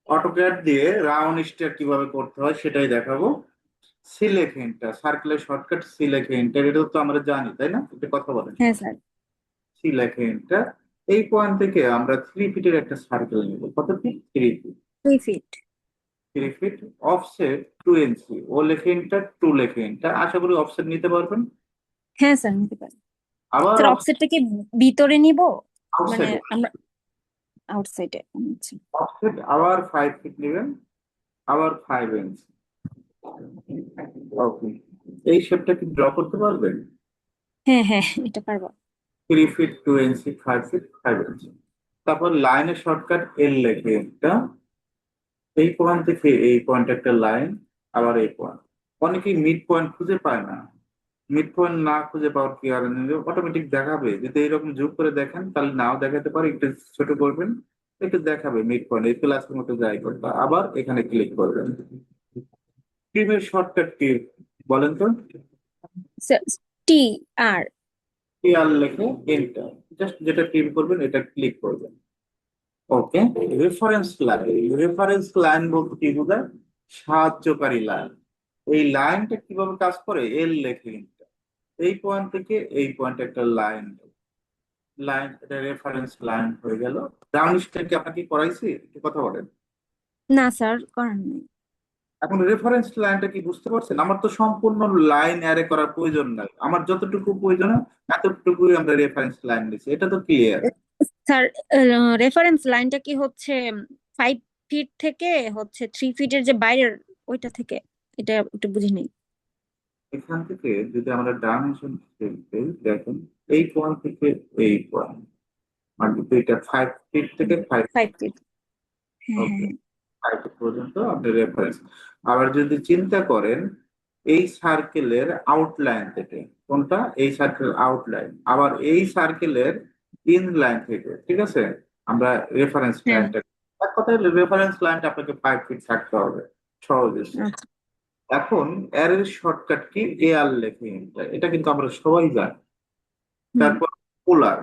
AutoCAD দিয়ে round star কিভাবে করতে হয় সেটাই দেখাবো। সিলেক্ট এন্টার, সার্কেলের শর্টকাট সিলেক্ট এন্টার, এটা তো আমরা জানি তাই না? এটা কথা বলেন। হ্যাঁ স্যার। Select enter. এই পয়েন্ট থেকে আমরা 3 ফিটের একটা সার্কেল নিব। কত feet? 3 feet. 3 feet. 3 feet. Offset 2 inch. ও লেখে এন্টার, টু লেখে এন্টার। আশা করি অফসেট নিতে পারবেন। হ্যাঁ স্যার, নিতে পারি। আবার স্যার অফসেটটা কি ভিতরে নিব? মানে আউটসাইড, আমরা আউটসাইডে। আচ্ছা। অফসেট আবার 5 ফিট নেবেন, আবার 5 ইঞ্চি। ওকে, এই শেপটা কি ড্র করতে পারবেন? হ্যাঁ হ্যাঁ, এটা পারবো। 3 ফিট, 2 ইঞ্চি, 5 ফিট, 5 ইঞ্চি। তারপর লাইনের শর্টকাট এল লেখে একটা, এই পয়েন্ট থেকে এই পয়েন্ট একটা লাইন, আবার এই পয়েন্ট। অনেকেই মিড পয়েন্ট খুঁজে পায় না। মিড পয়েন্ট না খুঁজে পাওয়ার কি আর অটোমেটিক দেখাবে। যদি এইরকম জুম করে দেখেন তাহলে নাও দেখাতে পারে, একটু ছোট করবেন, একটু দেখাবে মিড পয়েন্ট এই প্লাসের মতো যাই করবে। আবার এখানে ক্লিক করবেন। টিমের শর্টকাট কি বলেন তো? স্যার টি আর। কি আর লেখে এন্টার, জাস্ট যেটা টিম করবেন এটা ক্লিক করবেন। ওকে। রেফারেন্স লাইন, রেফারেন্স লাইন বলতে কি বোঝায়? সাহায্যকারী লাইন। এই লাইনটা কিভাবে কাজ করে? এল লেখে enter। এই পয়েন্ট থেকে এই পয়েন্ট একটা লাইন, লাইন এটা রেফারেন্স লাইন হয়ে গেল। ডাউন স্টার কি আপনাকে করাইছি? একটু কথা বলেন। না স্যার, করার নেই। এখন রেফারেন্স লাইনটা কি বুঝতে পারছেন? আমার তো সম্পূর্ণ লাইন অ্যারে করার প্রয়োজন নাই, আমার যতটুকু প্রয়োজন হয় এতটুকুই আমরা রেফারেন্স লাইন দিচ্ছি। এটা তো ক্লিয়ার? স্যার রেফারেন্স লাইনটা কি হচ্ছে 5 ফিট থেকে হচ্ছে 3 ফিটের যে বাইরের ওইটা থেকে? এটা একটু বুঝি নেই। এখান থেকে যদি আমরা ডাইমেনশন দেখেন, এই পয়েন্ট থেকে এই পয়েন্ট, আর দুইটা 5 ফিট থেকে 5 ফিট। 5 ফিট। হ্যাঁ হ্যাঁ ওকে, হ্যাঁ। 5 ফিট পর্যন্ত আপনি রেফারেন্স। আবার যদি চিন্তা করেন এই সার্কেলের আউটলাইন থেকে, কোনটা? এই সার্কেল আউটলাইন, আবার এই সার্কেলের ইন লাইন থেকে, ঠিক আছে, আমরা রেফারেন্স হ্যাঁ। লাইনটা, এক কথায় রেফারেন্স লাইনটা আপনাকে 5 ফিট থাকতে হবে সহজে। আচ্ছা। এখন এর শর্টকাট কি? এ আর লেখে enter। এটা কিন্তু আমরা সবাই জানি। হুম। তারপর পোলার,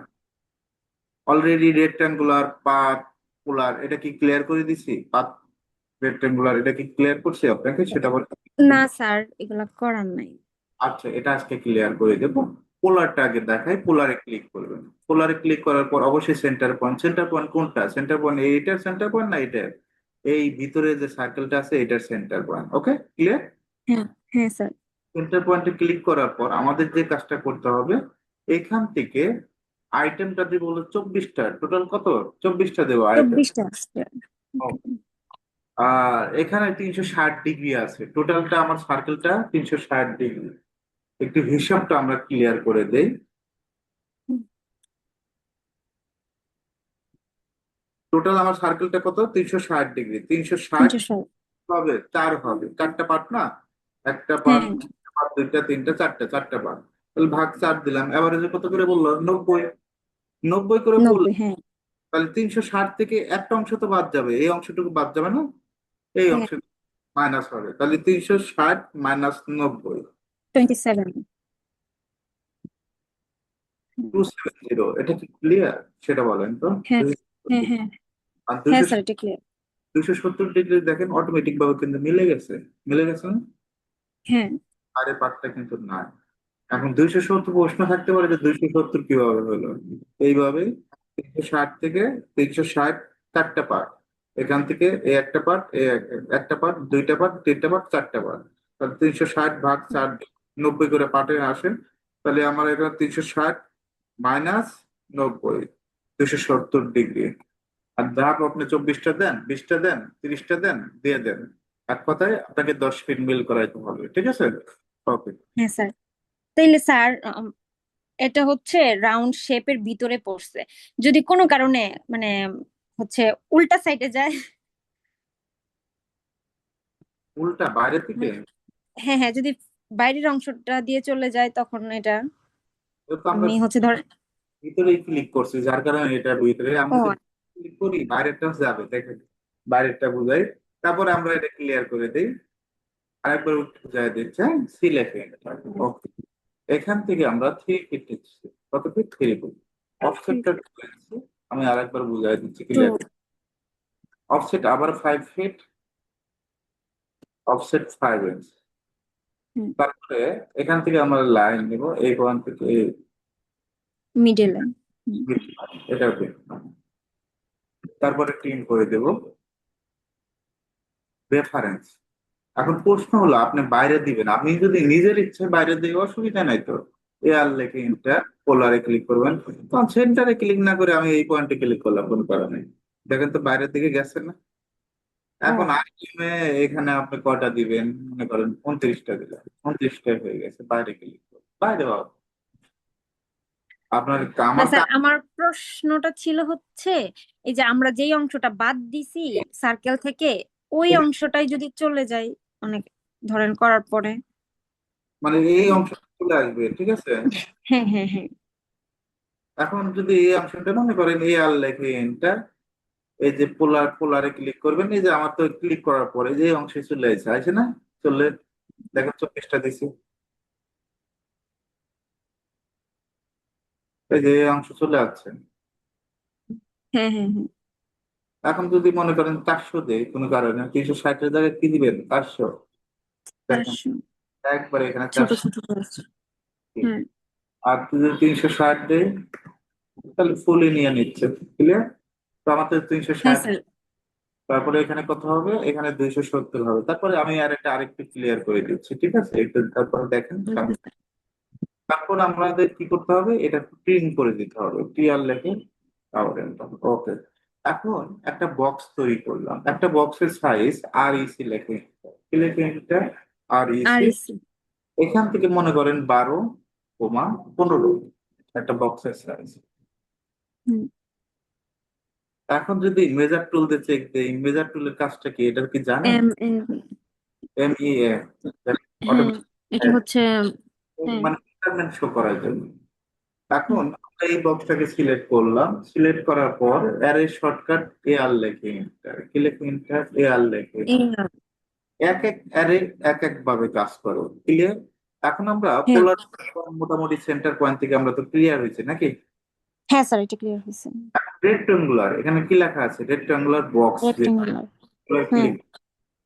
অলরেডি রেক্টাঙ্গুলার, পাথ, পোলার, এটা কি ক্লিয়ার করে দিছি? পাথ, রেক্টাঙ্গুলার, এটা কি ক্লিয়ার করছি আপনাকে সেটা বলে? না স্যার, এগুলা করার নাই। আচ্ছা, এটা আজকে ক্লিয়ার করে দেবো। পোলারটা আগে দেখাই। পোলারে ক্লিক করবেন। পোলারে ক্লিক করার পর অবশ্যই সেন্টার পয়েন্ট, সেন্টার পয়েন্ট কোনটা? সেন্টার পয়েন্ট এইটার সেন্টার পয়েন্ট না এটার? এই ভিতরে যে সার্কেলটা আছে এটার সেন্টার পয়েন্ট। ওকে, ক্লিয়ার? হ্যাঁ হ্যাঁ স্যার। সেন্টার পয়েন্টে ক্লিক করার পর আমাদের যে কাজটা করতে হবে, এখান থেকে আইটেমটা দিব হলো 24টা। টোটাল কত? 24টা দেবো আইটেম। 24টা আসছে। ওকে। আর এখানে 360 ডিগ্রি আছে, টোটালটা আমার সার্কেলটা 360 ডিগ্রি। একটু হিসাবটা আমরা ক্লিয়ার করে দেই। টোটাল আমার সার্কেলটা কত? 360 ডিগ্রি। 360 360। হবে 4 হবে, 4টা পার্ট না? একটা পার্ট, হ্যাঁ। দুইটা, তিনটা, চারটা, 4টা পার্ট। তাহলে ভাগ 4 দিলাম, এভারেজে কত করে বললো? 90। 90 করে বললো। 90, হ্যাঁ। তাহলে 360 থেকে একটা অংশ তো বাদ যাবে, এই অংশটুকু বাদ যাবে না? এই হ্যাঁ। অংশ মাইনাস হবে, তাহলে 360 মাইনাস 90, 27। 270। এটা কি ক্লিয়ার সেটা বলেন তো? হ্যাঁ হ্যাঁ হ্যাঁ। আর হ্যাঁ দুইশো স্যার, এটা ক্লিয়ার। 270 ডিগ্রি দেখেন অটোমেটিক ভাবে কিন্তু মিলে গেছে। মিলে গেছে না? হ্যাঁ। আরে পার্টটা কিন্তু না। এখন 270 প্রশ্ন থাকতে পারে যে 270 কিভাবে হলো। এইভাবে 360 থেকে 360, 4টা পার্ট। এখান থেকে এই একটা পার্ট, একটা পার্ট, দুইটা পার্ট, তিনটা পার্ট, 4টা পার্ট। তাহলে 360 ভাগ 4, 90 করে পার্টে আসে। তাহলে আমার এখানে 360 মাইনাস 90, 270 ডিগ্রি। আর ধাপ আপনি 24টা দেন, 20টা দেন, 30টা দেন, দিয়ে দেন। এক কথায় আপনাকে 10 ফিট মিল করাইতে হবে, ঠিক আছে? ওকে। হ্যাঁ স্যার। তাইলে স্যার এটা হচ্ছে রাউন্ড শেপের ভিতরে পড়ছে, যদি কোনো কারণে মানে হচ্ছে উল্টা সাইডে যায়। উল্টা বাইরে থেকে? মানে এটা হ্যাঁ হ্যাঁ, যদি বাইরের অংশটা দিয়ে চলে যায় তখন এটা তো আমরা আমি হচ্ছে ধর। ভিতরেই ক্লিক করছি, যার কারণে এটা ভিতরে। আমি ও। যদি ক্লিক করি বাইরেরটা যাবে, দেখেন, বাইরেরটা বুঝাই। তারপরে আমরা এটা ক্লিয়ার করে দিই, আরেকবার বুঝাই দিচ্ছে। সিলেক্ট, ওকে। এখান থেকে আমরা 3 ফিট নিচ্ছি। কত ফিট? 3 ফিট। অফসেটটা আমি আরেকবার বুঝাই দিচ্ছি টু। ক্লিয়ার। অফসেট আবার 5 ফিট, অফসেট 5 ইঞ্চ। হুম, তারপরে এখান থেকে আমরা লাইন নিব, এই পয়েন্ট থেকে এই মিডল লাইন। হুম, এটা দিন। তারপরে ক্লিন করে দেব রেফারেন্স। এখন প্রশ্ন হলো আপনি বাইরে দিবেন, আপনি যদি নিজের ইচ্ছে বাইরে দিয়ে অসুবিধা নাই তো। এয়ার লেখে ইন্টার, পোলারে ক্লিক করবেন, তখন সেন্টারে ক্লিক না করে আমি এই পয়েন্টে ক্লিক করলাম, কোনো কারণে দেখেন তো বাইরের দিকে গেছে না। এখন ও আইটেমে এখানে আপনি কয়টা দিবেন, মনে করেন 29টা দিলেন, 29টা হয়ে গেছে, বাইরে ক্লিক করুন, বাইরে বাবা আপনার না আমার স্যার, কাজ। আমার প্রশ্নটা ছিল হচ্ছে এই যে আমরা যেই অংশটা বাদ দিছি সার্কেল থেকে, ওই অংশটাই যদি চলে যায় অনেক, ধরেন করার পরে। মানে এই অংশ চলে আসবে, ঠিক আছে। হ্যাঁ হ্যাঁ হ্যাঁ। এখন যদি এই অংশটা মনে করেন এয়ার লেখে এন্টার, এই যে পোলারে ক্লিক করবেন, এই যে আমার তো ক্লিক করার পরে যে অংশে চলে আসে, আছে না? চলে, দেখেন 24টা দিছি, এই যে এই অংশ চলে আসছে। হ্যাঁ হ্যাঁ হ্যাঁ। এখন যদি মনে করেন 400 দেয় কোনো কারণে, 360-এর জায়গায় কি দিবেন? 400। দেখেন 400 একবারে এখানে ছোট 400। ছোট করেছে। হ্যাঁ আর যদি 360 দেয় তাহলে ফুলই নিয়ে নিচ্ছে, ক্লিয়ার। তো আমাদের তিনশো হ্যাঁ ষাট স্যার। তারপরে এখানে কত হবে? এখানে 270 হবে। তারপরে আমি আরেকটু ক্লিয়ার করে দিচ্ছি, ঠিক আছে, একটু তারপরে দেখেন ওকে সামনে। স্যার। তারপর আমাদের কি করতে হবে? এটা প্রিন্ট করে দিতে হবে, টিআর লেখে পাওয়ার এন্টার। ওকে। এখন একটা বক্স তৈরি করলাম, একটা বক্সের সাইজ আর ইসি লেখে, কি লেখে এটা? আর আর ইসি। ইসি। এখান থেকে মনে করেন 12, 15 একটা বক্সের সাইজ। হুম। এখন যদি মেজার টুল দিয়ে চেক দেই, মেজার টুলের কাজটা কি, এটা কি জানেন? এম এম এমইএ, হ্যাঁ, এটা হচ্ছে। হ্যাঁ মানে মেজারমেন্ট শো করার জন্য। এখন আমরা এই বক্সটাকে সিলেক্ট করলাম, সিলেক্ট করার পর অ্যারে শর্টকাট এআর লেখে এন্টার, কি লেখে এন্টার? এআর লেখে। এই এক এক অ্যারে এক এক ভাবে কাজ করো, ক্লিয়ার। এখন আমরা হ্যাঁ পোলার মোটামুটি সেন্টার পয়েন্ট থেকে আমরা তো ক্লিয়ার হয়েছে নাকি? হ্যাঁ স্যার, এটা ক্লিয়ার হয়েছে। রেক্টাঙ্গুলার, এখানে কি লেখা আছে? Rectangular box, rectangular. হ্যাঁ। ক্লিক।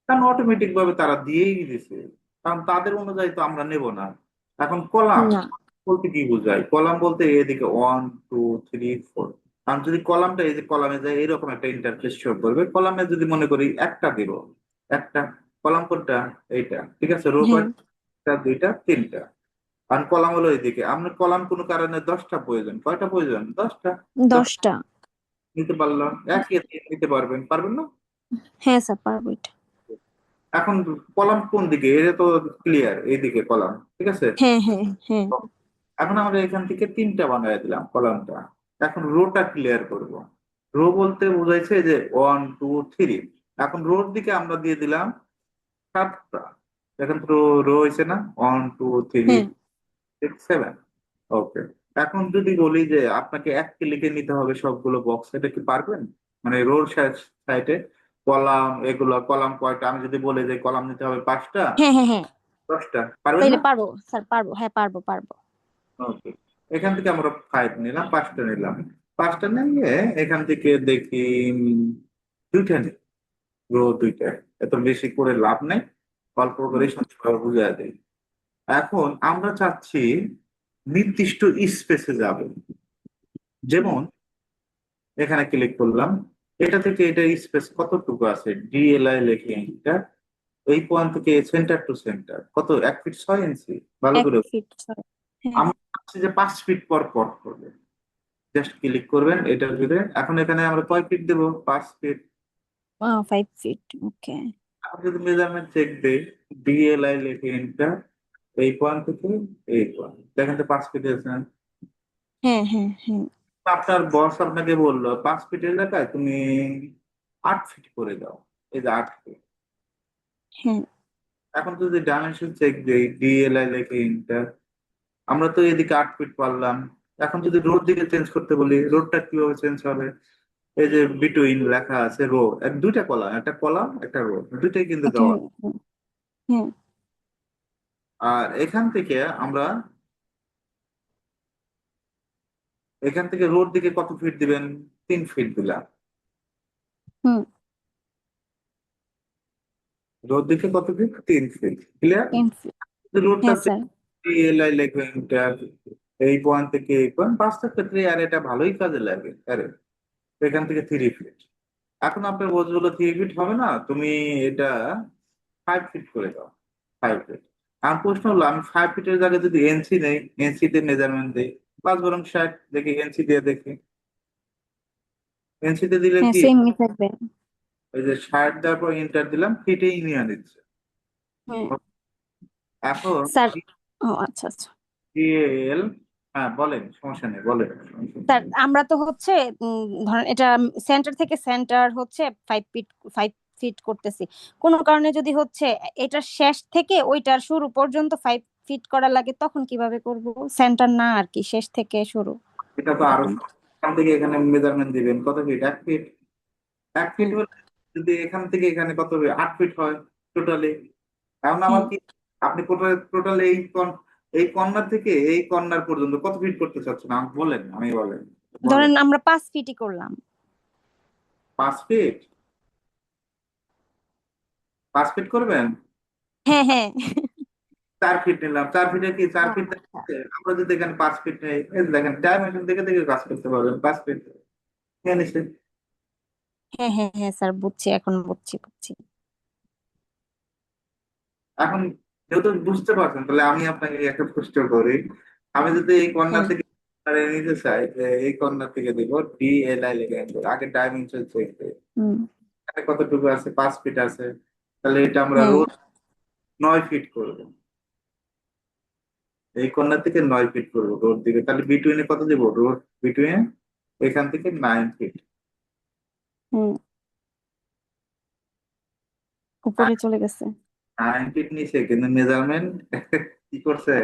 কারণ অটোমেটিক ভাবে তারা দিয়েই দিছে, কারণ তাদের অনুযায়ী তো আমরা নেব না। এখন কলাম না। বলতে কি বোঝায়? কলাম বলতে এদিকে 1 2 3 4, কারণ যদি কলামটা এই যে কলামে যায় এরকম একটা ইন্টারফেস শো করবে। কলামে যদি মনে করি একটা দিব, একটা কলাম কোনটা? এইটা, ঠিক আছে। রো হ্যাঁ, কয়টা? দুইটা, তিনটা। কারণ কলাম হলো এইদিকে, আপনার কলাম কোনো কারণে 10টা প্রয়োজন, কয়টা প্রয়োজন? 10টা। 10টা। নিতে পারলাম, একই নিতে পারবেন, পারবেন না? হ্যাঁ স্যার, পারবো এটা। এখন কলাম কোন দিকে? এটা তো ক্লিয়ার, এইদিকে কলাম, ঠিক আছে। হ্যাঁ হ্যাঁ হ্যাঁ। এখন আমরা এখান থেকে 3টা বানিয়ে দিলাম কলামটা। এখন রোটা ক্লিয়ার করব। রো বলতে বোঝাইছে যে 1 2 3। এখন রোর দিকে আমরা দিয়ে দিলাম 7টা। এখন তো রো হয়েছে না? 1 2 3 হ্যাঁ 6 7। ওকে। এখন যদি বলি যে আপনাকে এক ক্লিকে নিতে হবে সবগুলো বক্স, এটা কি পারবেন? মানে রোর সাইডে কলাম, এগুলো কলাম কয়টা, আমি যদি বলি যে কলাম নিতে হবে 5টা, হ্যাঁ হ্যাঁ হ্যাঁ। 10টা, পারবেন তাইলে না? পারবো স্যার, পারবো, হ্যাঁ পারবো পারবো। ওকে। এখান থেকে আমরা 5 নিলাম, 5টা নিলাম। 5টা নিয়ে এখান থেকে দেখি 2টা নিই, রো 2টা। এত বেশি করে লাভ নেই, অল্প করে সুন্দরভাবে বুঝাই দেয়। এখন আমরা চাচ্ছি নির্দিষ্ট স্পেসে যাব, হুম, যেমন এখানে ক্লিক করলাম, এটা থেকে এটা স্পেস কতটুকু আছে? ডিএলআই লিখে এটা, এই পয়েন্ট থেকে সেন্টার টু সেন্টার কত? 1 ফিট 6 ইঞ্চি। ভালো এক করে ফিট ছয়। হ্যাঁ। আমরা চাচ্ছি যে 5 ফিট পর পর করবে। জাস্ট ক্লিক করবেন এটার ভিতরে। এখন এখানে আমরা কয় ফিট দেবো? 5 ফিট। 5 ফিট। ওকে। এখন যদি মেজারমেন্ট চেক দেই, ডিএলআই লিখে এন্টার, এই পয়েন্ট থেকে এই পয়েন্ট, দেখেন তো 5 ফিট আছে। হ্যাঁ হ্যাঁ হ্যাঁ আপনার বস আপনাকে বললো 5 ফিটের জায়গায় তুমি 8 ফিট করে দাও, এই যে 8 ফিট। হ্যাঁ এখন যদি ডাইমেনশন চেক দেই, ডিএলআই লিখে এন্টার, আমরা তো এদিকে 8 ফিট পারলাম। এখন যদি রোড দিকে চেঞ্জ করতে বলি, রোডটা কিভাবে চেঞ্জ হবে? এই যে বিটুইন লেখা আছে রো, দুইটা কলাম, একটা কলাম একটা রো, দুইটাই কিন্তু ওকে। দেওয়া। হ্যাঁ হ্যাঁ হ্যাঁ। আর এখান থেকে আমরা, এখান থেকে রোড দিকে কত ফিট দিবেন? 3 ফিট দিলাম। হুম। রোড দিকে কত ফিট? 3 ফিট। ক্লিয়ার? ইনফি রোডটা হ্যাঁ স্যার। এলআই লেখো ইন্টার, এই পয়েন্ট থেকে এই পয়েন্ট, বাস্তব ক্ষেত্রে আর এটা ভালোই কাজে লাগে। আরে এখান থেকে 3 ফিট। এখন আপনার বলছিল 3 ফিট হবে না, তুমি এটা 5 ফিট করে দাও। 5 ফিট। আমার প্রশ্ন হলো, আমি 5 ফিটের জায়গায় যদি এনসি নেই, এনসি তে মেজারমেন্ট দিই, 5 বরং 60, দেখি এনসি দিয়ে দেখি। এনসি তে দিলে হ্যাঁ কি, সেমই থাকবে। ওই যে 60 দেওয়ার পর ইন্টার দিলাম, ফিটেই নিয়ে নিচ্ছে। হ্যাঁ এখন স্যার। ও আচ্ছা আচ্ছা। ডিএল, হ্যাঁ বলেন, সমস্যা নেই, বলেন, সমস্যা স্যার নেই। আমরা তো হচ্ছে ধরেন এটা সেন্টার থেকে সেন্টার হচ্ছে 5 ফিট 5 ফিট করতেছি। কোনো কারণে যদি হচ্ছে এটা শেষ থেকে ওইটার শুরু পর্যন্ত 5 ফিট করা লাগে, তখন কিভাবে করব? সেন্টার না আর কি, শেষ থেকে শুরু এটা তো আরো এরকম। সহজ। এখান থেকে এখানে মেজারমেন্ট দিবেন কত ফিট? 1 ফিট। 1 ফিট হুম। হলে যদি এখান থেকে এখানে কত হবে? 8 ফিট হয় টোটালি। এখন আমার হ্যাঁ কি, আপনি টোটাল এই কর্নার থেকে এই কর্নার পর্যন্ত কত ফিট করতে চাচ্ছেন আমাকে বলেন, আমি বলেন, বলেন। ধরেন আমরা 5 ফিটই করলাম। 5 ফিট? 5 ফিট করবেন? হ্যাঁ হ্যাঁ। 4 ফিট নিলাম। 4 ফিটে কি, ও 4 ফিট আচ্ছা। আমরা যদি এখানে 5 ফিট নেই, এই যে দেখেন ডাইমেনশন দেখে দেখে কাজ করতে পারবেন। 5 ফিট নিয়ে নিচ্ছেন। হ্যাঁ হ্যাঁ হ্যাঁ স্যার, বুঝছি, এখন বুঝছি বুঝছি। এখন যেহেতু বুঝতে পারছেন, তাহলে আমি আপনাকে একটা প্রশ্ন করি। আমি যদি এই কর্নার হ্যাঁ। থেকে corner নিতে চাই, যে এই কর্নার থেকে দিব ডিএলআই লেখা আছে, আগে ডাইমেনশন চেক করি হুম। এখানে কতটুকু আছে, 5 ফিট আছে। তাহলে এটা আমরা হ্যাঁ। রোড 9 ফিট করবো। এই কর্নার থেকে 9 ফিট করবো রোড দিকে, তাহলে বিটুইনে কত দিব? রোড বিটুইন এখান থেকে 9 ফিট। হুম। উপরে চলে গেছে। 9 ফিট নিচে, কিন্তু মেজারমেন্ট কি করছে?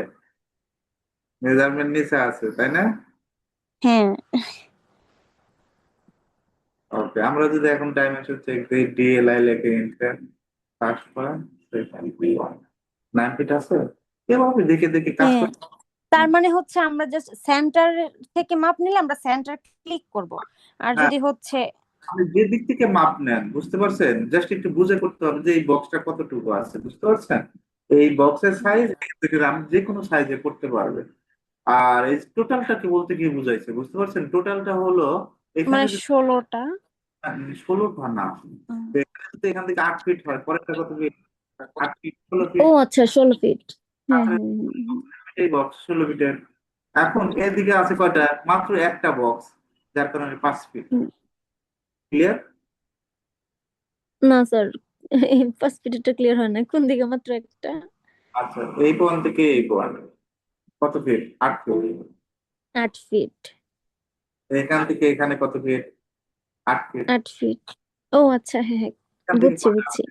মেজারমেন্ট নিচে আছে, তাই না? হ্যাঁ। ওকে, আমরা যদি এখন ডাইমেনশন চেক দিই, ডিএলআই লেখে ইন্টার, তারপর 9 ফিট আছে। এভাবে দেখে দেখে কাজ হ্যাঁ, করে। তার মানে হচ্ছে আমরা জাস্ট সেন্টার থেকে মাপ নিলে আমরা সেন্টার ক্লিক করব। আর হ্যাঁ, যদি হচ্ছে আপনি যে দিক থেকে মাপ নেন, বুঝতে পারছেন, জাস্ট একটু বুঝে করতে হবে যে এই বক্সটা কতটুকু আছে, বুঝতে পারছেন? এই বক্সের সাইজ আপনি যে কোনো সাইজে করতে পারবেন। আর এই টোটালটা কি বলতে কি বুঝাইছে, বুঝতে পারছেন? টোটালটা হলো এখানে মানে যদি 16টা। 16 না, উম, তো এখানে যদি এখান থেকে 8 ফিট হয়, পরেরটা কত ফিট? 8 ফিট, ষোলো ও ফিট আচ্ছা, 16 ফিট। হ্যাঁ হ্যাঁ হ্যাঁ। এই বক্স 16 ফিটের। এখন এদিকে আছে কয়টা? মাত্র একটা বক্স, যার কারণে 5 ফিট। হুম। ক্লিয়ার? না স্যার, এই 5 ফিটটা ক্লিয়ার হয় না, কোন দিকে মাত্র একটা? আচ্ছা, এই পয়েন্ট থেকে এই পয়েন্ট কত ফিট? 8 ফিট। 8 ফিট। এখান থেকে এখানে কত ফিট? 8 ফিট। 8 ফিট। ও আচ্ছা, হ্যাঁ হ্যাঁ, এখান থেকে বুঝছি কয়টা? বুঝছি।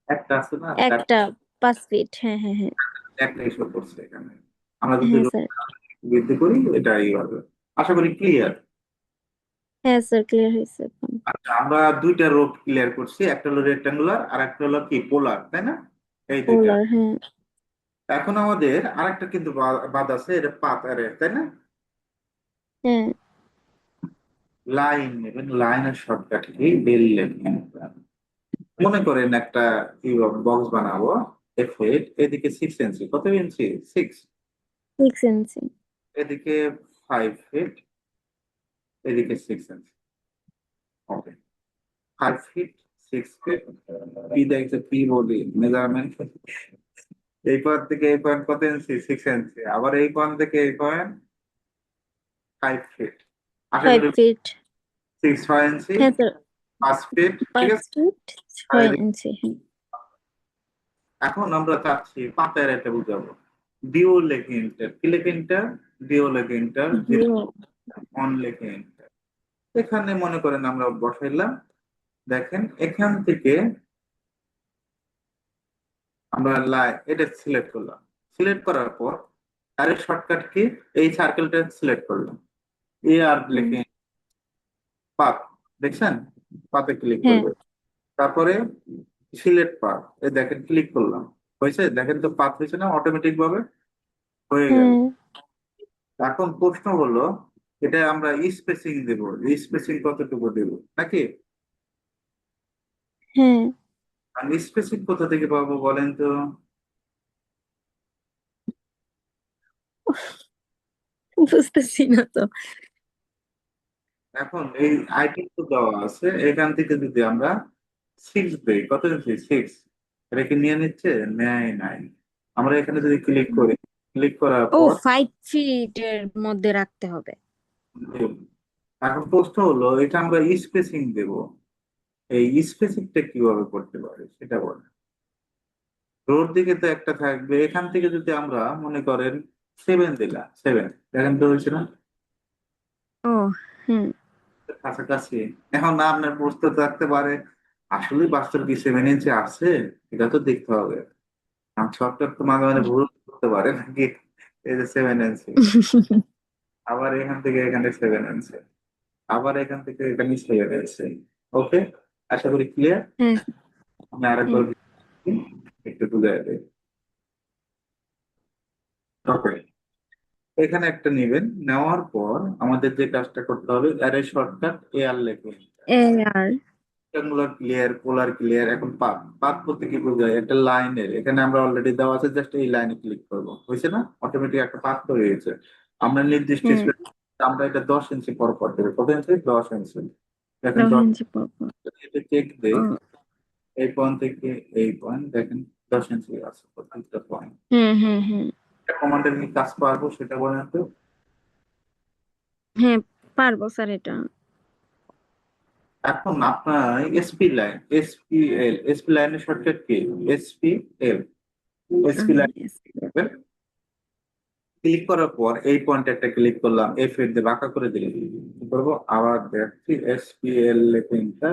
একটা আছে না, একটা 5 ফিট, হ্যাঁ হ্যাঁ হ্যাঁ। একটাই শো করছে এখানে। আমরা যদি হ্যাঁ রোধ স্যার। বৃদ্ধি করি, এটাই হবে। আশা করি ক্লিয়ার। হ্যাঁ স্যার, ক্লিয়ার হয়েছে এখন। আচ্ছা, আমরা দুইটা রোড ক্লিয়ার করছি, একটা হলো রেক্টাঙ্গুলার আর একটা হলো কি পোলার, তাই না? এই দুইটা। পোলার, হ্যাঁ। এখন আমাদের আরেকটা কিন্তু বাদ আছে, এটা পাত আরে, তাই না? হ্যাঁ। লাইন নেবেন, লাইনের শর্টকাট কি? বেল লেখেন। মনে করেন একটা কি বক্স বানাবো, F8, এদিকে 6 ইঞ্চি, কত ইঞ্চি? 6। 6 ইঞ্চি। এদিকে 5 ফিট, এদিকে 6 ইঞ্চি। ওকে, 5 ফিট, 6 ফিট। পি দেখছে, পি বলি মেজারমেন্ট। এই পয়েন্ট থেকে এই পয়েন্ট কত ইঞ্চি? 6 ইঞ্চি। আবার এই পয়েন্ট থেকে এই পয়েন্ট 5 ফিট। আশা ফাইভ করি ফিট 6 6 ইঞ্চি, হ্যাঁ স্যার। 5 ফিট, ঠিক পাঁচ আছে। ফিট আর 6 ইঞ্চি, হ্যাঁ। এখন আমরা চাচ্ছি পাতায় এটা বুঝাবো। ডিও লেখে ইন্টার, কি লেখে ইন্টার? ডিও লেখে ইন্টার, জিরো। অন লেখে ইন্টার। এখানে মনে করেন আমরা বসাইলাম। দেখেন এখান থেকে আমরা এটা সিলেক্ট করলাম। সিলেক্ট করার পর আরে শর্টকাট কি? এই সার্কেলটা সিলেক্ট করলাম, এ আর হুম। লিখে পাথ, দেখছেন? পাতে ক্লিক হ্যাঁ করবে। তারপরে সিলেক্ট পাথ, এই দেখেন ক্লিক করলাম, হয়েছে? দেখেন তো পাথ হয়েছে না অটোমেটিক ভাবে? হয়ে গেল। হ্যাঁ এখন প্রশ্ন হলো, এটা আমরা স্পেসিং দেব, স্পেসিং কতটুকু দেব নাকি? হ্যাঁ। আমি স্পেসিফিক কোথা থেকে পাবো বলেন তো? বুঝতেছি না তো। এখন এই আইটেম তো দেওয়া আছে, এখান থেকে যদি আমরা সিক্স দেই, কত ইঞ্চি সিক্স, এটা কি নিয়ে নিচ্ছে? নেয় নাই। আমরা এখানে যদি ক্লিক করি, ক্লিক করার ও, পর 5 ফিট এর মধ্যে রাখতে হবে। এখন প্রশ্ন হলো এটা আমরা স্পেসিং দেব, এই স্পেসিংটা কিভাবে করতে পারি সেটা বলে। রোড দিকে তো একটা থাকবে, এখান থেকে যদি আমরা মনে করেন সেভেন দিলাম, সেভেন, দেখেন তো হয়েছে না? ও, হুম। কাছাকাছি। এখন না আপনার প্রশ্ন থাকতে পারে আসলে বাস্তব কি 7 ইঞ্চি আছে, এটা তো দেখতে হবে। আর সফটওয়্যার তো মাঝে মাঝে ভুল করতে পারে নাকি। এই যে 7 ইঞ্চি, আবার এখান থেকে এখানে 7 ইঞ্চি, আবার এখান থেকে এখানে 7 ইঞ্চি। ওকে, আশা করি ক্লিয়ার। হ্যাঁ, আমি আরেকবার হ্যাঁ। দিচ্ছি, একটু বুঝাই দিই। ওকে, এখানে একটা নেবেন, নেওয়ার পর আমাদের যে কাজটা করতে হবে, অ্যারে শর্টকাট এ আর লেখে আর রেক্টাঙ্গুলার ক্লিয়ার, পোলার ক্লিয়ার। এখন পাথ, পাথ বলতে কি বোঝায়? একটা লাইনের, এখানে আমরা অলরেডি দেওয়া আছে, জাস্ট এই লাইনে ক্লিক করবো, হয়েছে না? অটোমেটিক একটা পাথ তৈরি হয়েছে। আমরা নির্দিষ্ট হুম, space, আমরা এটা 10 ইঞ্চি পর পর দেবো। কত ইঞ্চি? 10 ইঞ্চি। দেখেন 10 10, ইঞ্চি পর পর। এটা চেক দেই, ও, এই পয়েন্ট থেকে এই পয়েন্ট দেখেন 10 ইঞ্চি আছে প্রত্যেকটা পয়েন্ট। হুম, হুম, হুম। কমান্ডের কি কাজ পারবো সেটা বলেন তো? হ্যাঁ, পারবো স্যার এটা। এখন আপনার এসপি লাইন, এসপিএল, এসপি লাইনের shortcut key? SPL, SP line yes. Click করার পর এই পয়েন্টে একটা ক্লিক করলাম, এফ এর দিয়ে বাঁকা করে দিলাম। কি করবো? আবার দেখছি এসপিএল লেখা,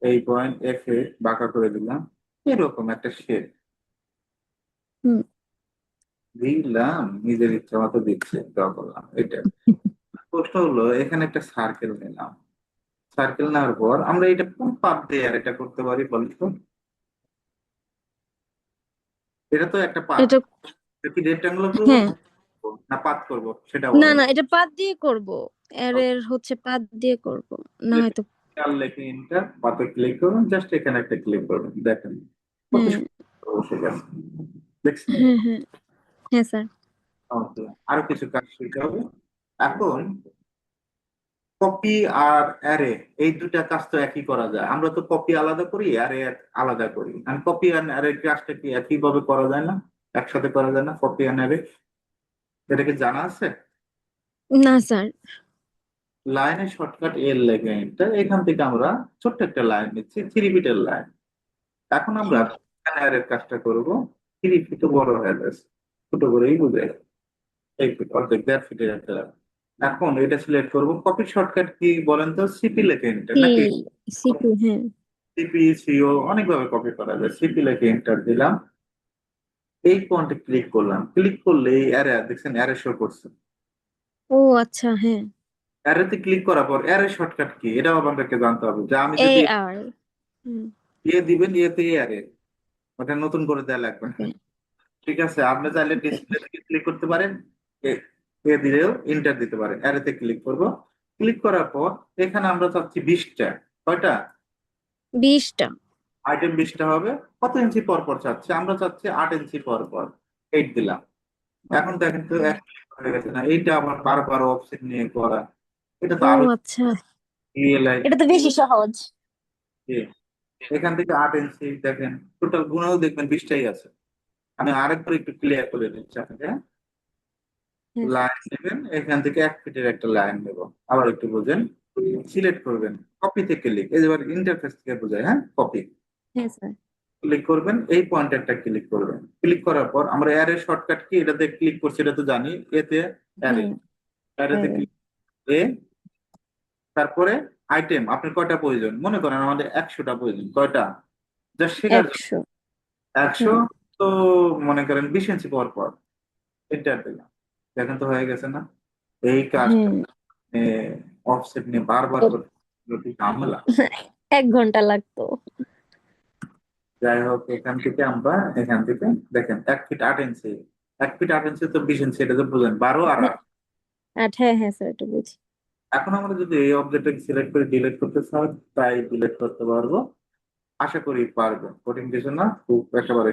এই পয়েন্ট এফ এ বাঁকা করে দিলাম, এরকম একটা শেপ হুম। দিলাম, নিজের ইচ্ছা মতো দিচ্ছে, ড্র করলাম এটা। প্রশ্ন হলো এখানে একটা সার্কেল নিলাম, সার্কেল নেওয়ার পর আমরা এটা কোন পাত দিয়ে আর এটা করতে পারি বলতো? এটা তো একটা পাত, এটা, এটা কি রেক্টাঙ্গুলার করবো হ্যাঁ। না পাত করবো সেটা না, বলেন। না, এটা পাত দিয়ে করব। এর হচ্ছে পাত দিয়ে করব। না হয়তো। খেয়াল লেখে ইন্টার, পাতে ক্লিক করুন, জাস্ট এখানে একটা ক্লিক করুন, দেখেন কত হ্যাঁ, সুন্দর বসে গেছে। দেখছেন? হ্যাঁ, হ্যাঁ, হ্যাঁ স্যার। ওকে, আরো কিছু কাজ শিখতে হবে। এখন কপি আর অ্যারে, এই দুটা কাজ তো একই করা যায়। আমরা তো কপি আলাদা করি, অ্যারে আলাদা করি। আর কপি আর অ্যারে কাজটা কি একই ভাবে করা যায় না? একসাথে করা যায় না কপি আর অ্যারে? এটা কি জানা আছে? না স্যার। লাইনের শর্টকাট এর লেগে এটা, এখান থেকে আমরা ছোট্ট একটা লাইন নিচ্ছি, 3 ফিটের লাইন। এখন আমরা হ্যাঁ, এর কাজটা করব, 3 ফিট বড় হয়ে গেছে, ছোট করেই বুঝে, 1 ফিট অর্ধেক, 1.5 ফিটের একটা লাইন। এখন এটা সিলেক্ট করব, কপি শর্টকাট কি বলেন তো? সিপি লেখে এন্টার সি নাকি? সিপি, হ্যাঁ। সিপি সিও অনেকভাবে কপি করা যায়, সিপি লেখে এন্টার দিলাম, এই পয়েন্টে ক্লিক করলাম, ক্লিক করলে এই অ্যারে দেখছেন, অ্যারে শো করছে। ও আচ্ছা, হ্যাঁ। অ্যারেতে ক্লিক করার পর অ্যারে শর্টকাট কি এটাও আপনাদেরকে জানতে হবে, যে আমি এ যদি আর হুম। ইয়ে দিবেন, ইয়েতে অ্যারে, ওটা নতুন করে দেওয়া লাগবে না। ওকে। ঠিক আছে, আপনি চাইলে ওকে। ডিসপ্লে থেকে ক্লিক করতে পারেন, এ এ দিলেও ইন্টার দিতে পারেন। অ্যারেতে ক্লিক করব, ক্লিক করার পর এখানে আমরা চাচ্ছি 20টা, কয়টা 20টা। আইটেম? 20টা হবে। কত ইঞ্চি পর পর চাচ্ছি? আমরা চাচ্ছি 8 ইঞ্চি পর পর, 8 দিলাম। এখন দেখেন তো হুম। এক click হয়ে গেছে না? এইটা আবার বারবার অফসেট নিয়ে করা, এটা তো ও আরো আচ্ছা, রিয়েলাইজ। এটা তো বেশি সহজ। এখান থেকে 8 ইঞ্চি দেখেন, টোটাল গুণেও দেখবেন 20টাই আছে। আমি আরেকবার একটু ক্লিয়ার করে দিচ্ছি আপনাকে, হ্যাঁ? হ্যাঁ স্যার। লাইন নেবেন, এখান থেকে 1 ফিটের একটা লাইন নেব, আবার একটু বুঝেন, সিলেক্ট করবেন, কপি থেকে ক্লিক, এবার ইন্টারফেস থেকে বোঝায়, হ্যাঁ, কপি হ্যাঁ স্যার। ক্লিক করবেন, এই পয়েন্টারটা ক্লিক করবেন, ক্লিক করার পর আমরা অ্যারে শর্টকাট কি এটাতে ক্লিক করছি, এটা তো জানি, এতে অ্যারে, হ্যাঁ, অ্যারেতে হ্যাঁ। ক্লিক করে তারপরে আইটেম আপনার কয়টা প্রয়োজন, মনে করেন আমাদের 100টা প্রয়োজন, কয়টা? জাস্ট শেখার জন্য 100। 100, হ্যাঁ, তো মনে করেন 20 ইঞ্চি পর পর, এন্টার দিলাম, দেখেন তো হয়ে গেছে না? এই কাজটা হ্যাঁ। অফসেট নিয়ে বারবার করতে একটু ঝামেলা। 1 ঘন্টা লাগতো। যাই হোক, এখান থেকে আমরা, এখান থেকে দেখেন 1 ফিট 8 ইঞ্চি, 1 ফিট 8 ইঞ্চি তো 20 ইঞ্চি, এটা তো বুঝলেন, 12 আর হ্যাঁ, 8। হ্যাঁ, হ্যাঁ স্যার, এটা বুঝি। এখন আমরা যদি এই অবজেক্টটাকে সিলেক্ট করে ডিলিট করতে চাই, তাই ডিলিট করতে পারবো। আশা করি পারবে, কঠিন কিছু না, খুব একেবারে